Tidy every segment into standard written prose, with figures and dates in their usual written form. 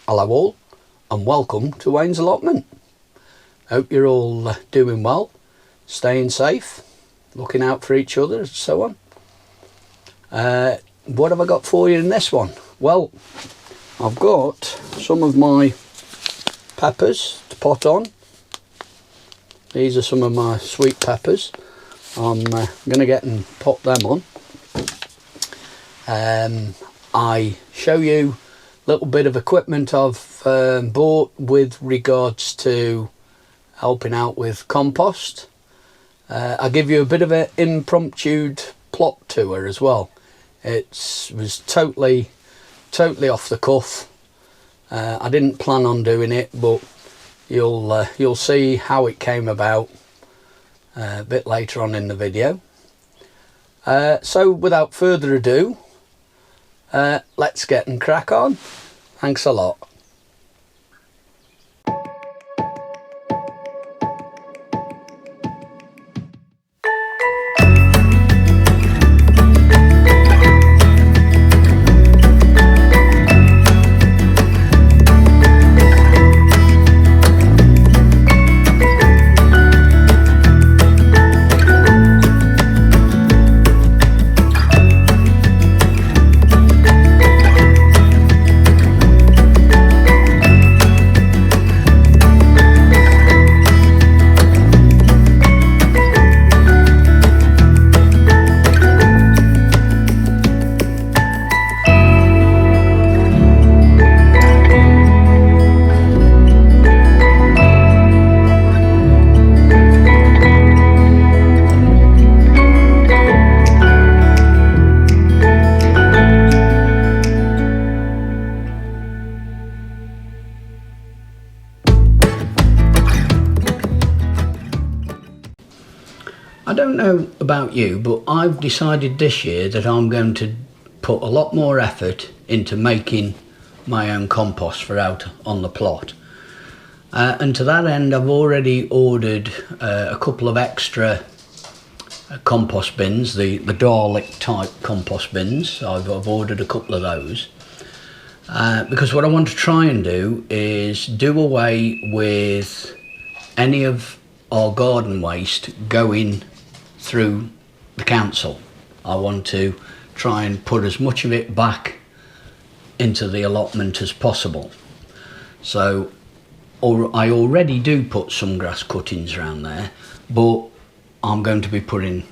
Hello all and welcome to Wayne's Allotment. Hope you're all doing well, staying safe, looking out for each other and so on. What have I got for you in this one? Well, I've got some of my peppers to pot on. These are some of my sweet peppers. I'm going to get and pot them on. I show you a little bit of equipment I've bought with regards to helping out with compost. I'll give you a bit of an impromptu plot tour as well. It was totally off the cuff. I didn't plan on doing it, but you'll see how it came about a bit later on in the video. So without further ado, let's get and crack on. Thanks a lot. I don't know about you, but I've decided this year that I'm going to put a lot more effort into making my own compost for out on the plot. And to that end, I've already ordered a couple of extra compost bins, the Dalek type compost bins. I've ordered a couple of those. Because what I want to try and do is do away with any of our garden waste going through the council. I want to try and put as much of it back into the allotment as possible. So I already do put some grass cuttings around there, but I'm going to be putting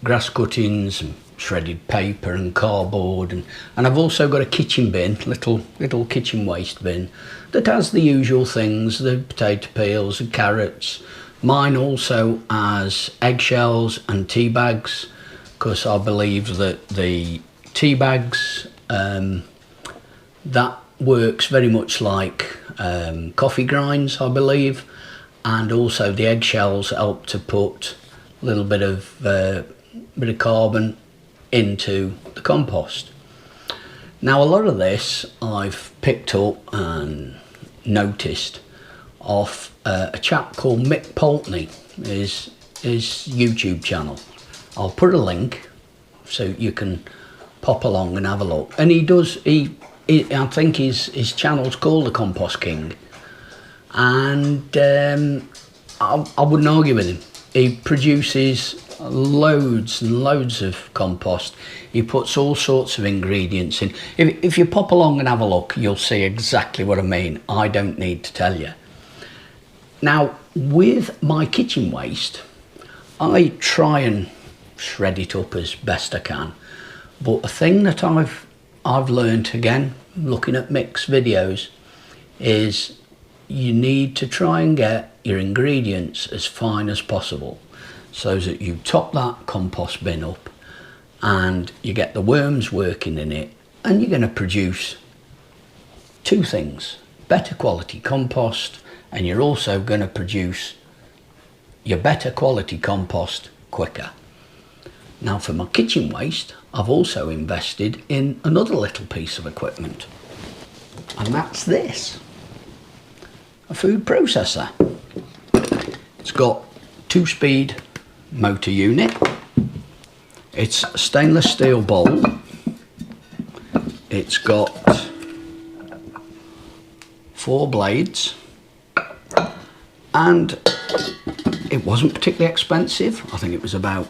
grass cuttings and shredded paper and cardboard, and I've also got a kitchen bin, little kitchen waste bin that has the usual things, the potato peels and carrots. Mine also has eggshells and tea bags, because I believe that the tea bags, that works very much like coffee grinds, I believe, and also the eggshells help to put a little bit of carbon into the compost. Now, a lot of this I've picked up and noticed off a chap called Mick Poultney, his YouTube channel. I'll put a link so you can pop along and have a look. And I think his channel's called the Compost King, and I wouldn't argue with him. He produces loads and loads of compost. He puts all sorts of ingredients in. If you pop along and have a look, you'll see exactly what I mean. I don't need to tell you. Now, with my kitchen waste, I try and shred it up as best I can. But a thing that I've learned, again, looking at Mick's videos, is you need to try and get your ingredients as fine as possible, so that you top that compost bin up and you get the worms working in it, and you're going to produce two things: better quality compost, and you're also going to produce your better quality compost quicker. Now, for my kitchen waste, I've also invested in another little piece of equipment, and that's this, a food processor. It's got 2-speed motor unit. It's a stainless steel bowl. It's got 4 blades, and it wasn't particularly expensive. I think it was about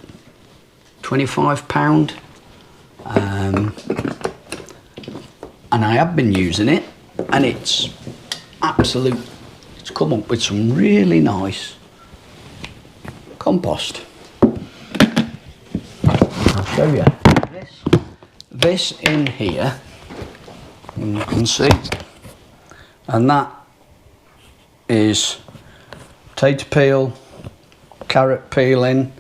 £25, and I have been using it, and it's come up with some really nice compost. I'll show you this in here, you can see, and that is potato peel, carrot peeling,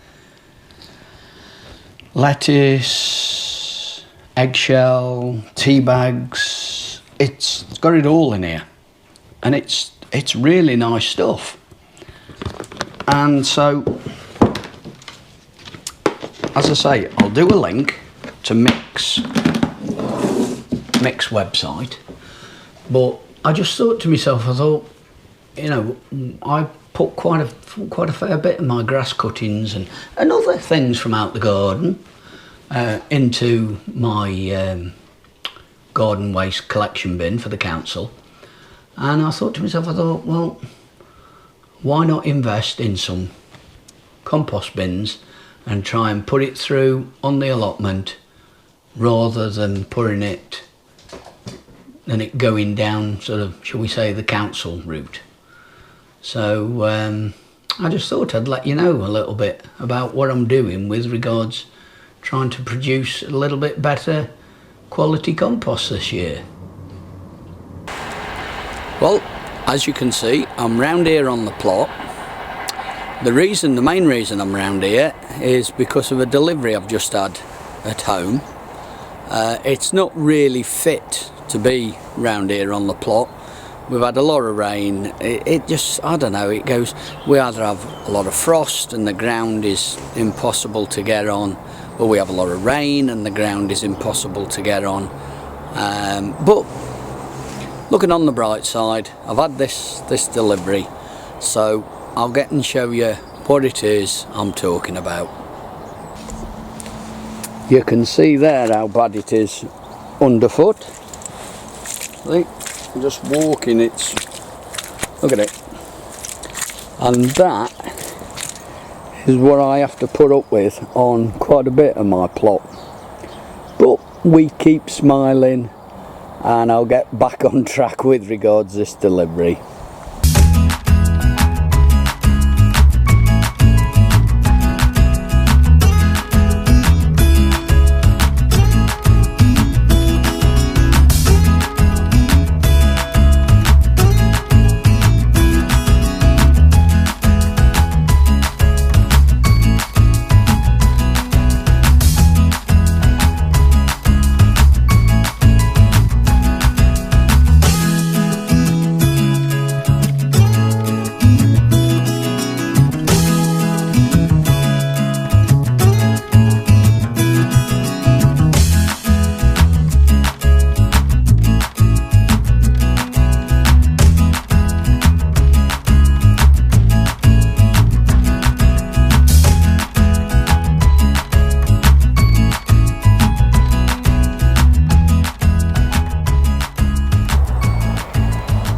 lettuce, eggshell, tea bags. It's got it all in here, and it's really nice stuff. And so, as I say, I'll do a link to Mick's website, but I just thought to myself, I thought, you know, I put quite a fair bit of my grass cuttings and other things from out the garden into my garden waste collection bin for the council, and I thought to myself, well, why not invest in some compost bins and try and put it through on the allotment rather than going down sort of, shall we say, the council route. So I just thought I'd let you know a little bit about what I'm doing with regards trying to produce a little bit better quality compost this year. Well, as you can see, I'm round here on the plot. The main reason I'm round here is because of a delivery I've just had at home. It's not really fit to be round here on the plot. We've had a lot of rain. It just, I don't know, it goes, we either have a lot of frost and the ground is impossible to get on, or we have a lot of rain and the ground is impossible to get on. But looking on the bright side, I've had this delivery, so I'll get and show you what it is I'm talking about. You can see there how bad it is underfoot. See, I'm just walking, look at it. And that is what I have to put up with on quite a bit of my plot. But we keep smiling, and I'll get back on track with regards to this delivery.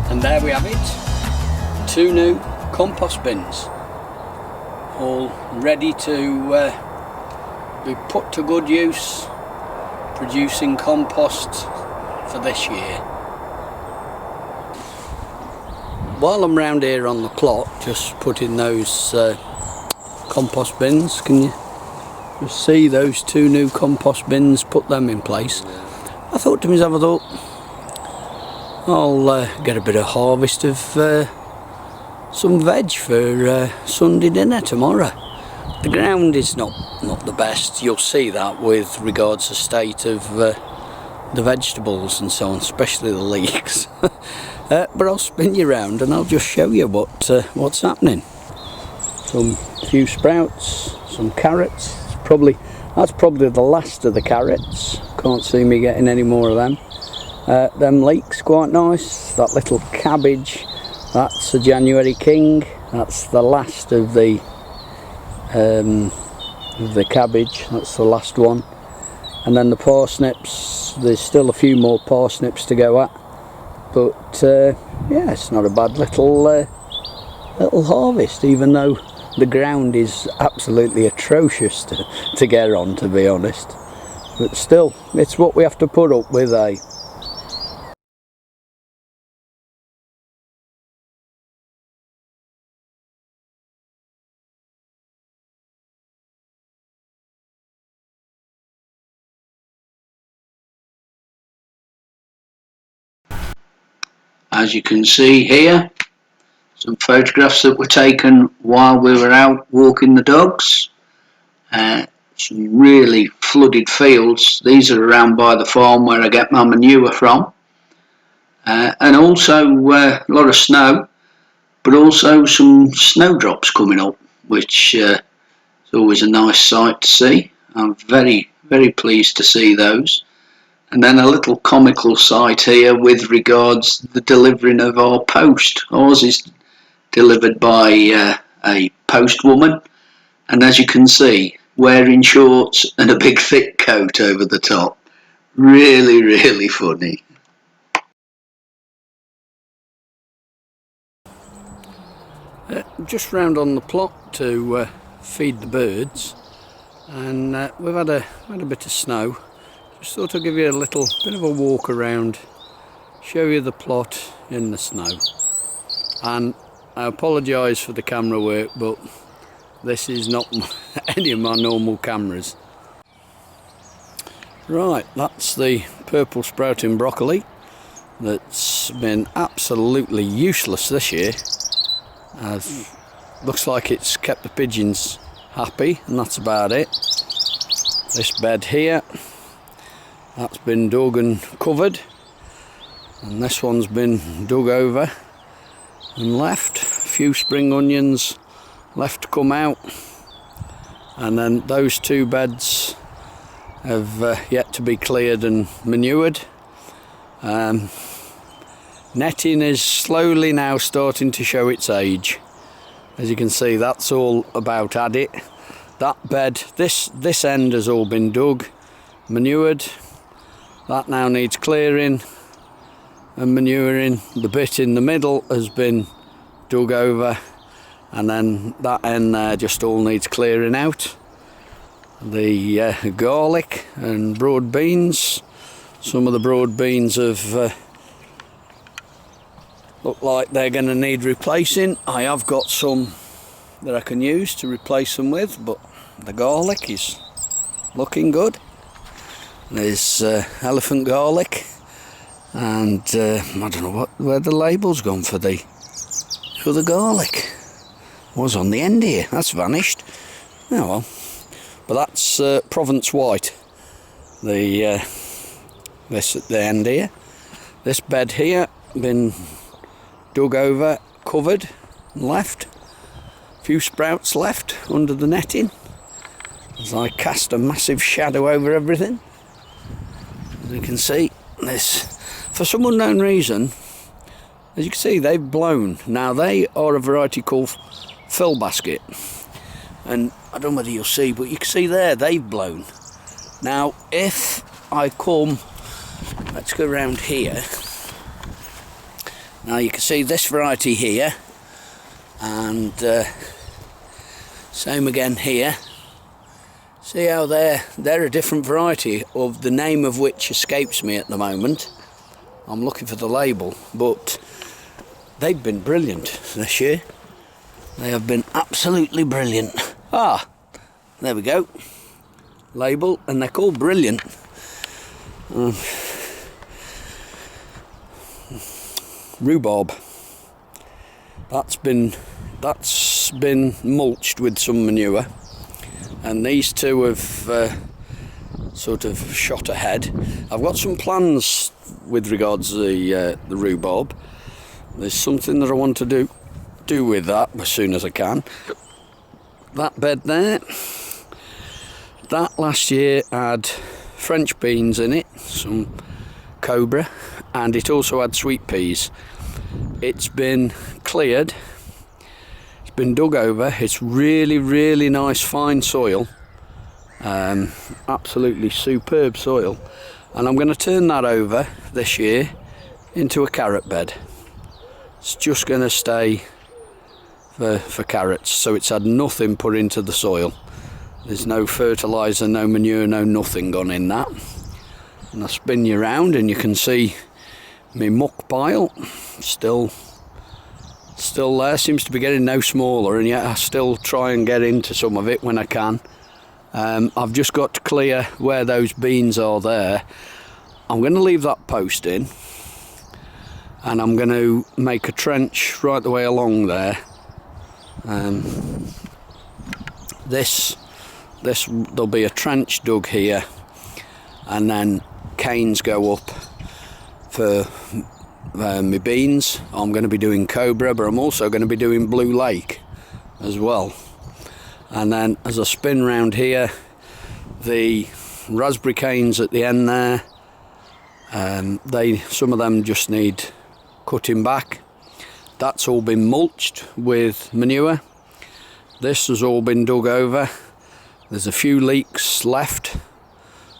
And there we have it, 2 new compost bins, all ready to be put to good use, producing compost for this year. While I'm round here on the plot, just putting those compost bins, can you just see those 2 new compost bins, put them in place? I thought to myself, I'll get a bit of harvest of some veg for Sunday dinner tomorrow. The ground is not the best, you'll see that with regards to the state of the vegetables and so on, especially the leeks. But I'll spin you round and I'll just show you what's happening. Some few sprouts, some carrots. That's probably the last of the carrots. Can't see me getting any more of them. Them leeks quite nice. That little cabbage, that's a January King. That's the last of the cabbage. That's the last one. And then the parsnips. There's still a few more parsnips to go at. But yeah, it's not a bad little harvest, even though the ground is absolutely atrocious to get on, to be honest. But still, it's what we have to put up with, eh? As you can see here, some photographs that were taken while we were out walking the dogs. Some really flooded fields. These are around by the farm where I get my manure from. And also a lot of snow, but also some snowdrops coming up, which is always a nice sight to see. I'm very, very pleased to see those. And then a little comical sight here with regards to the delivering of our post. Ours is delivered by a postwoman, and as you can see, wearing shorts and a big thick coat over the top. Really, really funny. Just round on the plot to feed the birds, and we've had a bit of snow. Just thought I'd give you a little bit of a walk around, show you the plot in the snow. And I apologise for the camera work, but this is not any of my normal cameras. Right, that's the purple sprouting broccoli that's been absolutely useless this year. Looks like it's kept the pigeons happy, and that's about it. This bed here, that's been dug and covered, and this one's been dug over and left. A few spring onions left to come out, and then those two beds have yet to be cleared and manured. Netting is slowly now starting to show its age. As you can see, that's all about at it. That bed, this end has all been dug, manured. That now needs clearing and manuring. The bit in the middle has been dug over, and then that end there just all needs clearing out. The garlic and broad beans, some of the broad beans have look like they're going to need replacing. I have got some that I can use to replace them with, but the garlic is looking good. There's elephant garlic, and I don't know where the label's gone for the garlic. Was on the end here, that's vanished. Oh well, but that's Provence white. This at the end here. This bed here been dug over, covered, and left. A few sprouts left under the netting as I cast a massive shadow over everything. As you can see, this, for some unknown reason, as you can see, they've blown. Now they are a variety called fill basket, and I don't know whether you'll see, but you can see there they've blown. Now if I come, let's go around here. Now you can see this variety here, and same again here. See how they're a different variety, of the name of which escapes me at the moment. I'm looking for the label, but they've been brilliant this year. They have been absolutely brilliant. Ah, there we go. Label, and they're called Brilliant. Rhubarb. That's been mulched with some manure, and these two have sort of shot ahead. I've got some plans with regards to the rhubarb. There's something that I want to do with that as soon as I can. That bed there, that last year had French beans in it, some cobra, and it also had sweet peas. It's been cleared, it's been dug over. It's really, really nice fine soil, absolutely superb soil, and I'm going to turn that over this year into a carrot bed. It's just going to stay for carrots, so it's had nothing put into the soil. There's no fertiliser, no manure, no nothing gone in that. And I spin you around and you can see my muck pile still there, seems to be getting no smaller, and yet I still try and get into some of it when I can. I've just got to clear where those beans are there. I'm going to leave that post in, and I'm going to make a trench right the way along there. There'll be a trench dug here, and then canes go up for my beans. I'm going to be doing Cobra, but I'm also going to be doing Blue Lake as well. And then as I spin round here, the raspberry canes at the end there, some of them just need cutting back. That's all been mulched with manure. This has all been dug over. There's a few leaks left,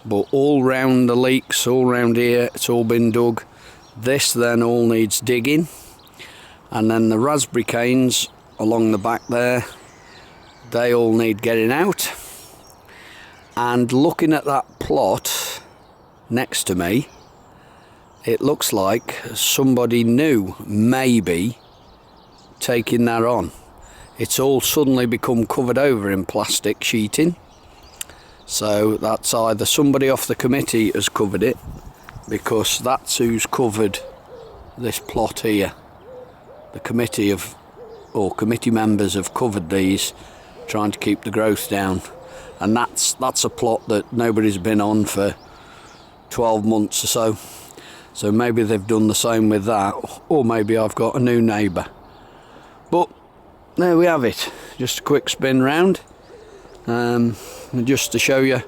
but all round the leaks, all round here, it's all been dug. This then all needs digging, and then the raspberry canes along the back there, they all need getting out. And looking at that plot next to me, it looks like somebody new maybe taking that on. It's all suddenly become covered over in plastic sheeting, so that's either somebody off the committee has covered it, because that's who's covered this plot here. The committee committee members have covered these, trying to keep the growth down, and that's a plot that nobody's been on for 12 months or so. So maybe they've done the same with that, or maybe I've got a new neighbour. But there we have it, just a quick spin round, and just to show you,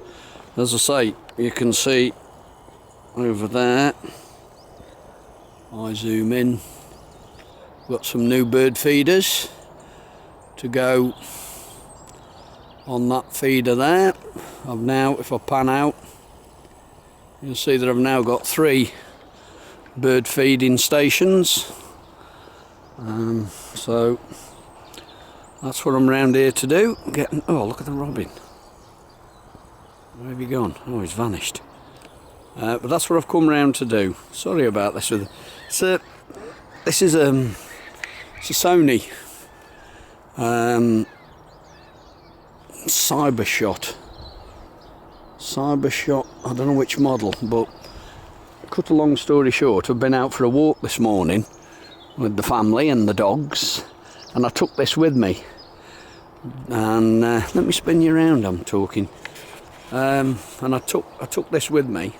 as I say, you can see over there, I zoom in, got some new bird feeders to go on that feeder there. I've now, if I pan out, you'll see that I've now got 3 bird feeding stations. So that's what I'm round here to do. Oh, look at the robin. Where have you gone? Oh, he's vanished. But that's what I've come round to do. Sorry about this. This is a Sony Cybershot. I don't know which model, but cut a long story short, I've been out for a walk this morning with the family and the dogs, and I took this with me. And let me spin you around, I'm talking. And I took this with me,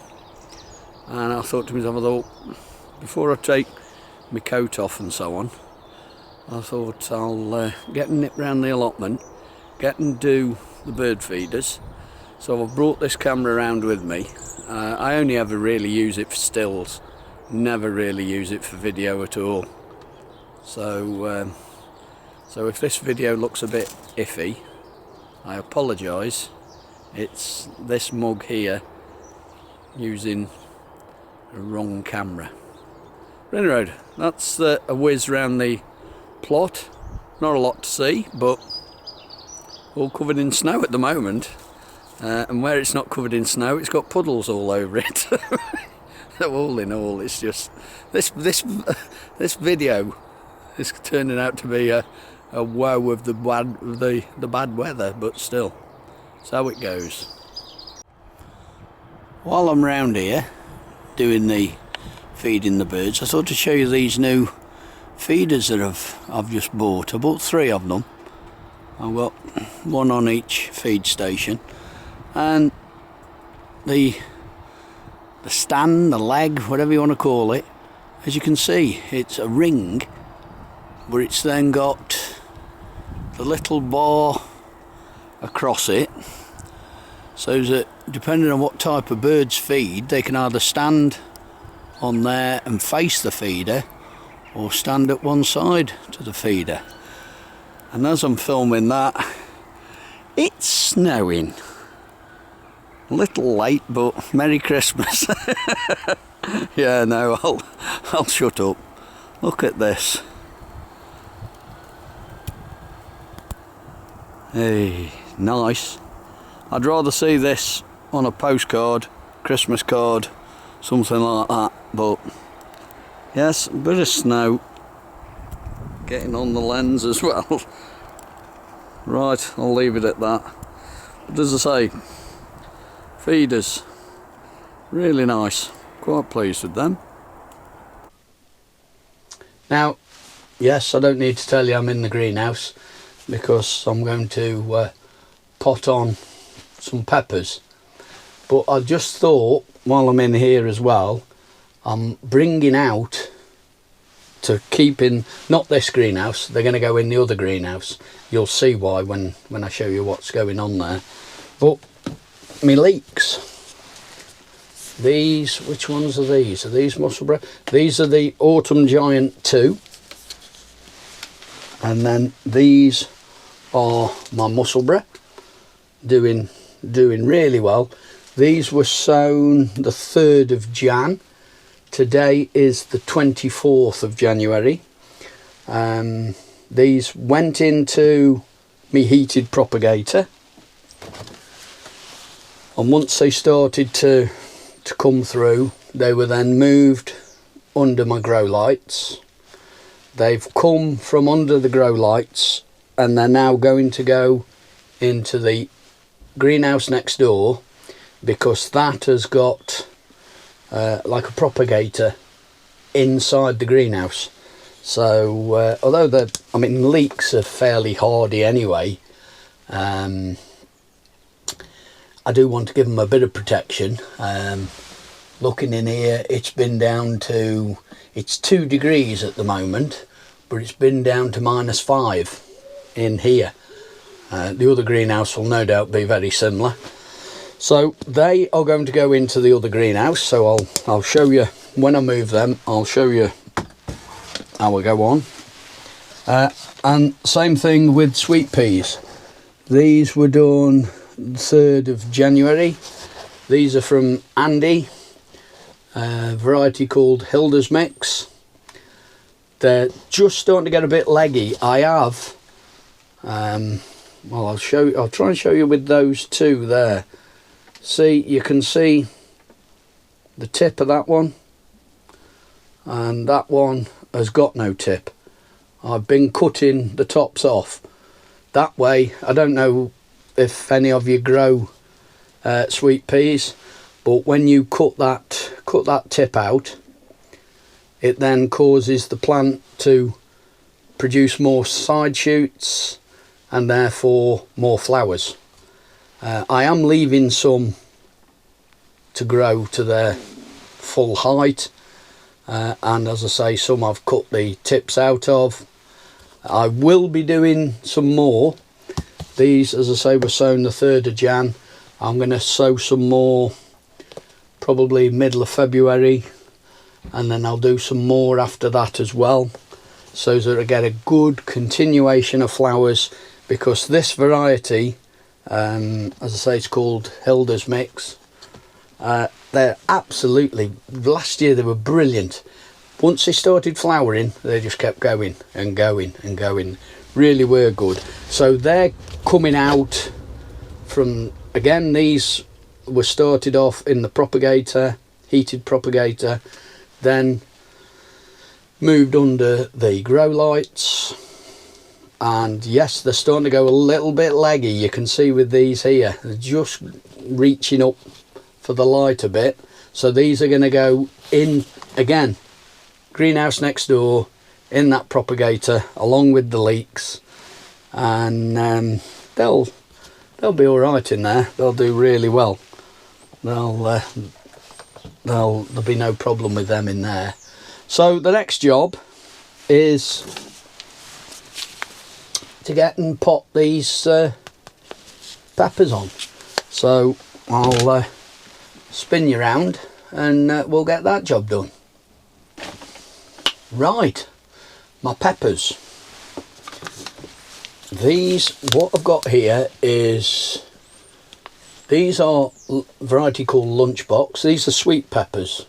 and I thought to myself, before I take my coat off and so on, I thought I'll get and nip round the allotment, get and do the bird feeders. So I've brought this camera around with me. I only ever really use it for stills, never really use it for video at all. So if this video looks a bit iffy, I apologise. It's this mug here using a wrong camera. But anyway, that's a whiz round the plot. Not a lot to see, but all covered in snow at the moment. And where it's not covered in snow, it's got puddles all over it. So all in all, it's just this video is turning out to be a woe of the bad weather, but still, that's how it goes. While I'm round here doing the feeding the birds, I thought to show you these new feeders that I've just bought. I bought 3 of them. I've got 1 on each feed station, and the stand, the leg, whatever you want to call it, as you can see, it's a ring, but it's then got the little bar across it, so that depending on what type of birds feed, they can either stand on there and face the feeder, or stand at one side to the feeder. And as I'm filming that, it's snowing. A little late, but Merry Christmas. Yeah, no, I'll shut up. Look at this. Hey, nice. I'd rather see this on a postcard, Christmas card, something like that. But yes, a bit of snow getting on the lens as well. Right, I'll leave it at that. But as I say, feeders, really nice. Quite pleased with them. Now, yes, I don't need to tell you I'm in the greenhouse because I'm going to pot on some peppers. But I just thought, while I'm in here as well, I'm bringing out to keep in, not this greenhouse, they're going to go in the other greenhouse. You'll see why when I show you what's going on there. But me leeks, these, which ones are these? Are these Musselburgh? These are the Autumn Giant 2. And then these are my Musselburgh, doing really well. These were sown the 3rd of Jan. Today is the 24th of January. These went into me heated propagator, and once they started to come through, they were then moved under my grow lights. They've come from under the grow lights and they're now going to go into the greenhouse next door, because that has got like a propagator inside the greenhouse. So although leeks are fairly hardy anyway, I do want to give them a bit of protection. Looking in here, it's been down to, it's 2 degrees at the moment, but it's been down to -5 in here. The other greenhouse will no doubt be very similar. So they are going to go into the other greenhouse. So I'll show you when I move them. I'll show you how I go on. And same thing with sweet peas. These were done 3rd of January. These are from Andy, a variety called Hilda's Mix. They're just starting to get a bit leggy. I have, well, I'll try and show you with those two there. See, you can see the tip of that one, and that one has got no tip. I've been cutting the tops off. That way, I don't know if any of you grow sweet peas, but when you cut that tip out, it then causes the plant to produce more side shoots and therefore more flowers. I am leaving some to grow to their full height, and as I say, some I've cut the tips out of. I will be doing some more. These, as I say, were sown the 3rd of Jan. I'm going to sow some more probably middle of February, and then I'll do some more after that as well, so that I get a good continuation of flowers, because this variety, as I say, it's called Hilda's Mix. They're absolutely, last year they were brilliant. Once they started flowering, they just kept going and going and going. Really were good. So they're coming out from, again, these were started off in the propagator, heated propagator, then moved under the grow lights, and yes, they're starting to go a little bit leggy. You can see with these here, they're just reaching up for the light a bit. So these are going to go in again, greenhouse next door, in that propagator along with the leeks, and they'll be all right in there. They'll do really well. There'll be no problem with them in there. So the next job is to get and pot these peppers on. So I'll spin you round and we'll get that job done. Right, my peppers. These, what I've got here is, these are variety called Lunchbox. These are sweet peppers.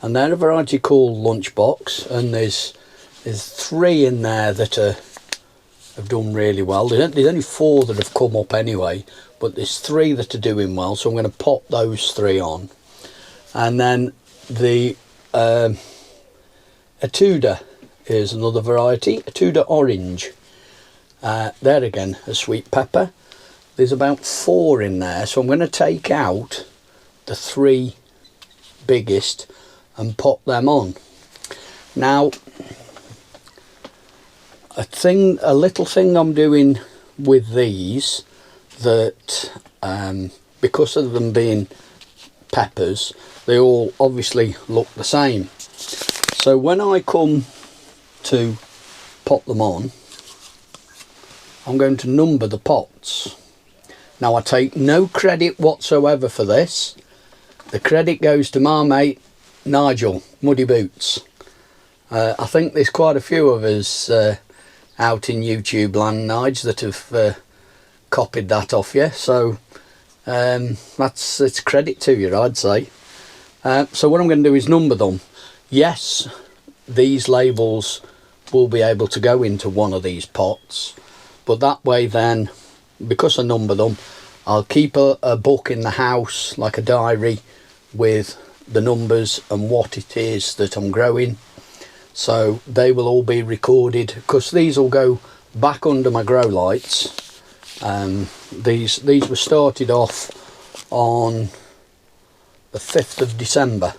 and they're a variety called Lunchbox, and there's 3 in there that have done really well. There's only 4 that have come up anyway, but there's 3 that are doing well, so I'm going to pop those 3 on. And then the Etuda is another variety, Etuda Orange. There again, a sweet pepper. There's about 4 in there, so I'm going to take out the 3 biggest and pop them on. Now, a little thing I'm doing with these, that because of them being peppers, they all obviously look the same. So when I come to pop them on, I'm going to number the pots. Now, I take no credit whatsoever for this. The credit goes to my mate Nigel, Muddy Boots. I think there's quite a few of us out in YouTube land, Nige, that have copied that off you. So it's credit to you, I'd say. So what I'm going to do is number them. Yes, these labels will be able to go into one of these pots, but that way then, because I number them, I'll keep a book in the house, like a diary, with the numbers and what it is that I'm growing. So they will all be recorded, because these will go back under my grow lights. These were started off on the 5th of December,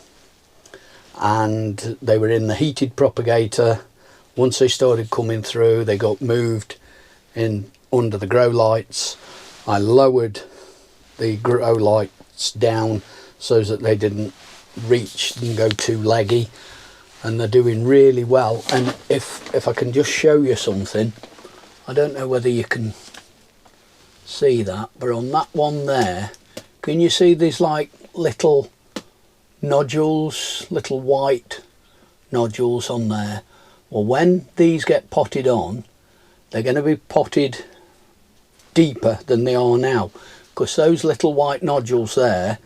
and they were in the heated propagator. Once they started coming through, they got moved in under the grow lights. I lowered the grow lights down so that they didn't reach and go too leggy, and they're doing really well. And if I can just show you something, I don't know whether you can see that, but on that one there, can you see these like little nodules, little white nodules on there? Well, when these get potted on, they're going to be potted deeper than they are now, because those little white nodules there,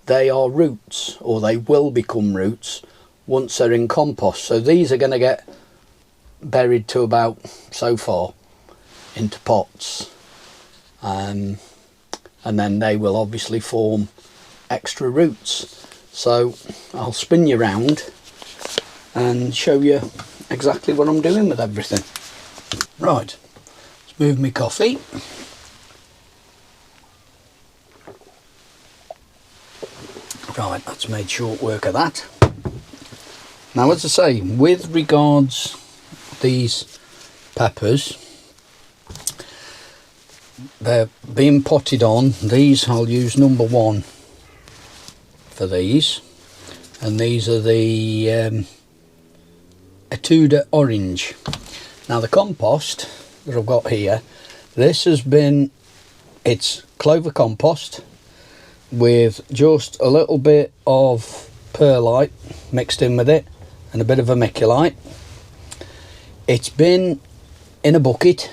they are roots, or they will become roots once they're in compost. So these are going to get buried to about so far into pots, and then they will obviously form extra roots. So I'll spin you round and show you exactly what I'm doing with everything. Right, let's move my coffee. Right, that's made short work of that. Now, as I say, with regards these peppers, they're being potted on. These I'll use number 1 for these, and these are the Etuda Orange. Now, the compost that I've got here, this has been, it's clover compost with just a little bit of perlite mixed in with it and a bit of vermiculite. It's been in a bucket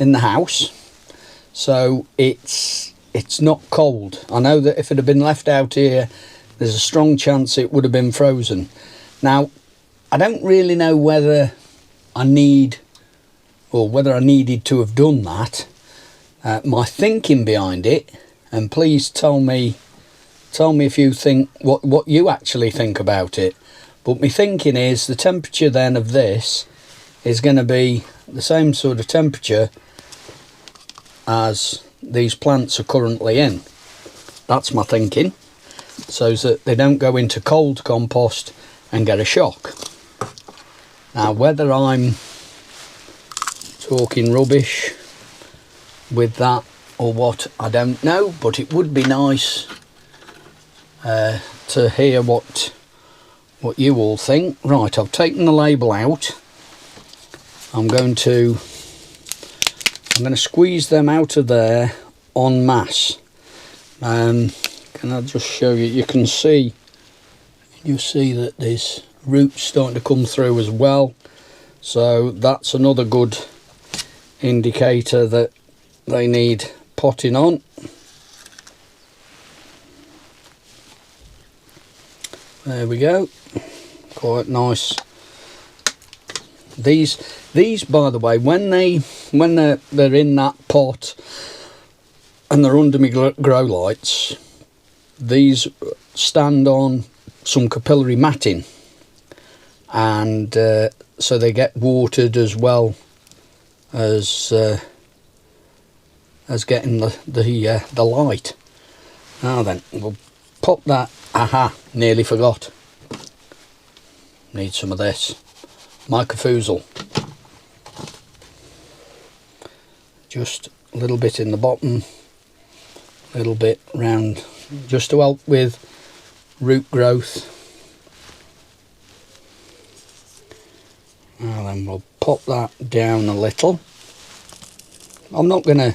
in the house, so it's not cold. I know that if it had been left out here, there's a strong chance it would have been frozen. Now, I don't really know whether I need, or whether I needed to have done that. My thinking behind it, and please tell me if you think what you actually think about it, but my thinking is the temperature then of this is going to be the same sort of temperature as these plants are currently in. That's my thinking, so that they don't go into cold compost and get a shock. Now, whether I'm talking rubbish with that or what, I don't know, but it would be nice to hear what you all think. Right, I've taken the label out. I'm going to squeeze them out of there en masse. Can I just show you? You can see, you'll see that there's roots starting to come through as well, so that's another good indicator that they need potting on. There we go. Quite nice. These by the way, when they're in that pot and they're under my grow lights, these stand on some capillary matting, and so they get watered as well as getting the light. Now then, we'll pop that. Aha, nearly forgot. Need some of this microfusel. Just a little bit in the bottom, a little bit round, just to help with root growth. And then we'll pop that down a little. I'm not gonna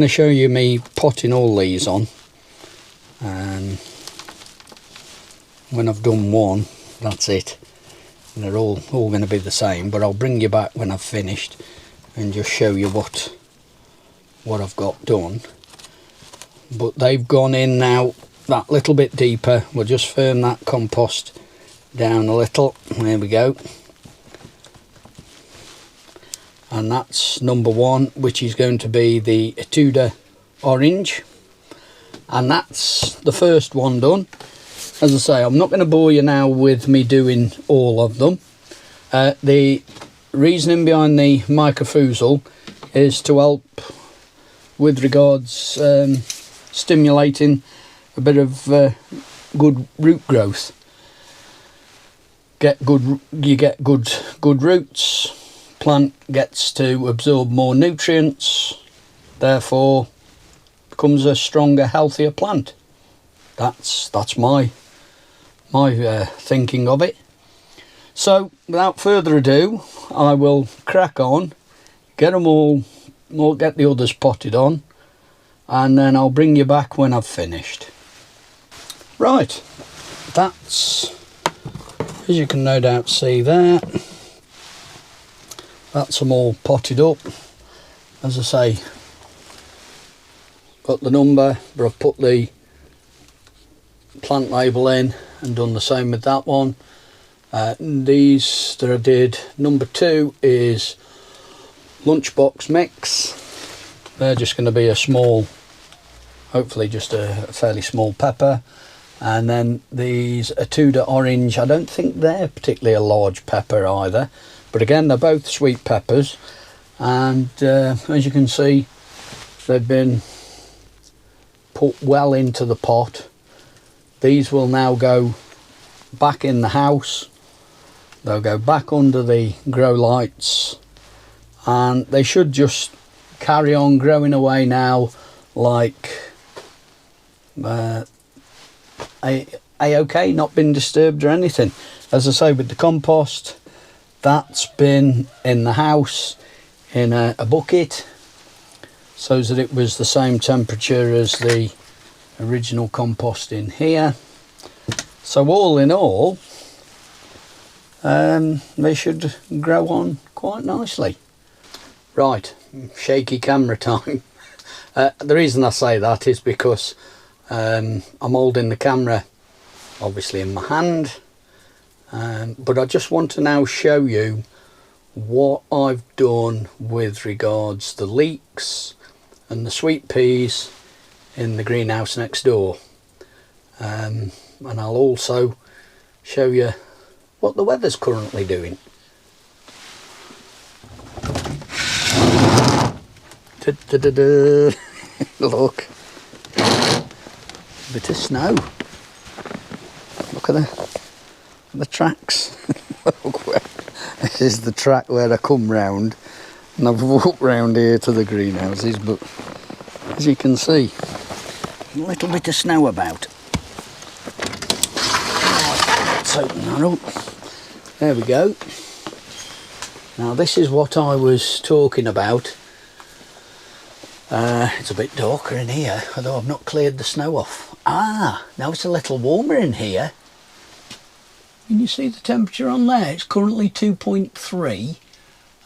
show you me potting all these on. When I've done one, that's it. And they're all going to be the same, but I'll bring you back when I've finished and just show you what I've got done. But they've gone in now that little bit deeper. We'll just firm that compost down a little. There we go. And that's number one, which is going to be the Etuda orange. And that's the first one done. As I say, I'm not going to bore you now with me doing all of them. The reasoning behind the microfusel is to help with regards stimulating a bit of good root growth. You get good roots. Plant gets to absorb more nutrients, therefore becomes a stronger, healthier plant. That's my thinking of it. So without further ado, I will crack on, get them all, get the others potted on, and then I'll bring you back when I've finished. Right, that's, as you can no doubt see there, that's them all potted up. As I say, got the number, but I've put the plant label in and done the same with that one. These that I did, number 2 is lunchbox mix. They're just going to be a small, hopefully just a fairly small pepper. And then these Etuda orange, I don't think they're particularly a large pepper either, but again they're both sweet peppers. And as you can see, they've been put well into the pot. These will now go back in the house. They'll go back under the grow lights, and they should just carry on growing away now like a-okay, not been disturbed or anything. As I say, with the compost, that's been in the house in a bucket, so that it was the same temperature as the original compost in here. So all in all, they should grow on quite nicely. Right, shaky camera time. The reason I say that is because I'm holding the camera obviously in my hand, but I just want to now show you what I've done with regards the leeks and the sweet peas in the greenhouse next door, and I'll also show you what the weather's currently doing. Look, bit of snow. Look at the tracks. This is the track where I come round, and I've walked round here to the greenhouses, but as you can see, a little bit of snow about. Let's open that up. There we go. Now this is what I was talking about. It's a bit darker in here, although I've not cleared the snow off. Ah, now it's a little warmer in here. Can you see the temperature on there? It's currently 2.3,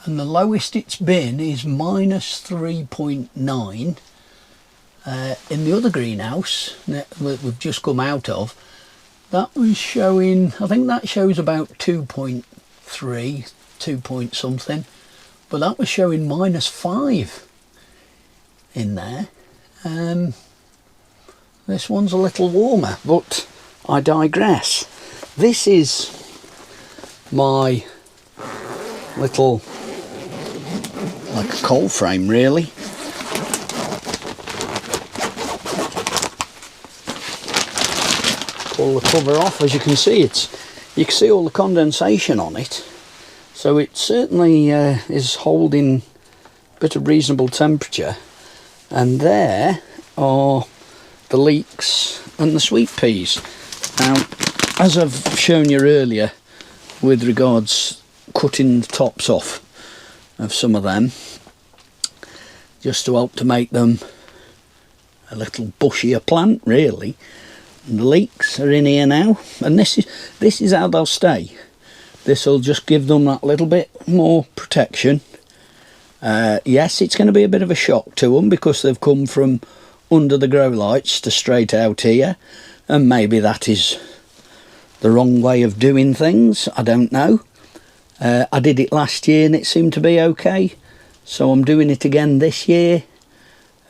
and the lowest it's been is minus 3.9. In the other greenhouse that we've just come out of, that was showing, I think that shows about 2.3, 2 point something, but that was showing -5 in there. This one's a little warmer, but I digress. This is my little, like a coal frame really. Pull the cover off. As you can see, you can see all the condensation on it, so it certainly is holding a bit of reasonable temperature. And there are the leeks and the sweet peas. Now, as I've shown you earlier with regards cutting the tops off of some of them, just to help to make them a little bushier plant really. And the leeks are in here now, and this is how they'll stay. This will just give them that little bit more protection. Yes, it's going to be a bit of a shock to them because they've come from under the grow lights to straight out here, and maybe that is the wrong way of doing things, I don't know. I did it last year and it seemed to be okay, so I'm doing it again this year.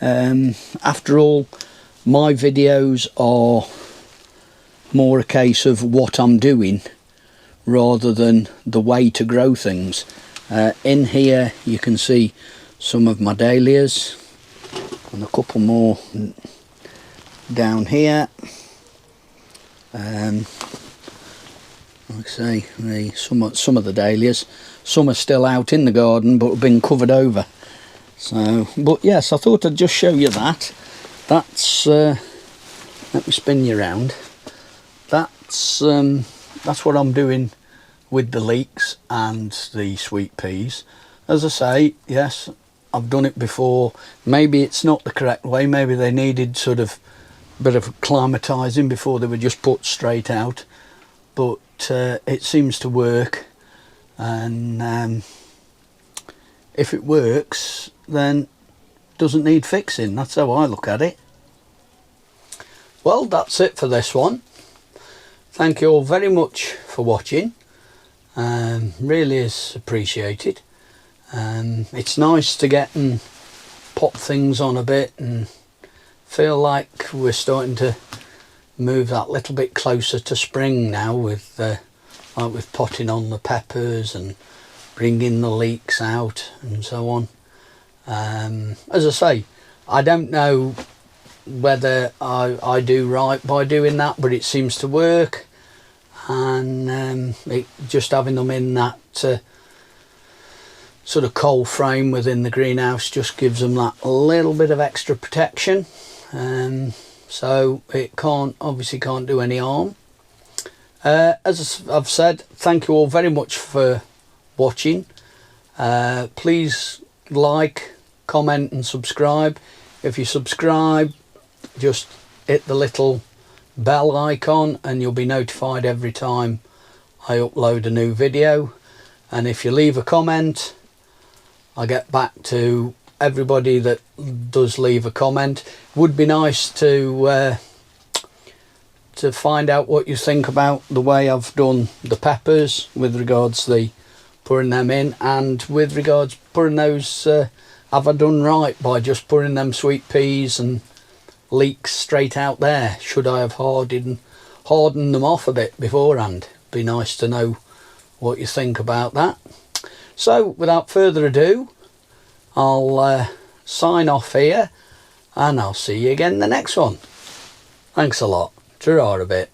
After all, my videos are more a case of what I'm doing rather than the way to grow things. In here you can see some of my dahlias and a couple more down here. Like I say, some of the dahlias, some are still out in the garden but have been covered over. So, but yes, I thought I'd just show you that. That's let me spin you around. That's what I'm doing with the leeks and the sweet peas. As I say, yes, I've done it before. Maybe it's not the correct way. Maybe they needed sort of a bit of acclimatising before they were just put straight out. But it seems to work, and if it works, then it doesn't need fixing. That's how I look at it. Well, that's it for this one. Thank you all very much for watching. Really is appreciated. It's nice to get and pop things on a bit and feel like we're starting to move that little bit closer to spring now, with like with potting on the peppers and bringing the leeks out and so on. As I say, I don't know whether I do right by doing that, but it seems to work, and just having them in that sort of coal frame within the greenhouse just gives them that little bit of extra protection. So it obviously can't do any harm. As I've said, thank you all very much for watching. Please like, comment and subscribe. If you subscribe, just hit the little bell icon and you'll be notified every time I upload a new video. And if you leave a comment, I get back to everybody that does leave a comment. Would be nice to find out what you think about the way I've done the peppers with regards to the pouring them in, and with regards pouring those, have I done right by just pouring them sweet peas and leeks straight out there? Should I have hardened them off a bit beforehand? Be nice to know what you think about that. So without further ado, I'll sign off here, and I'll see you again in the next one. Thanks a lot. Ta-ra a bit.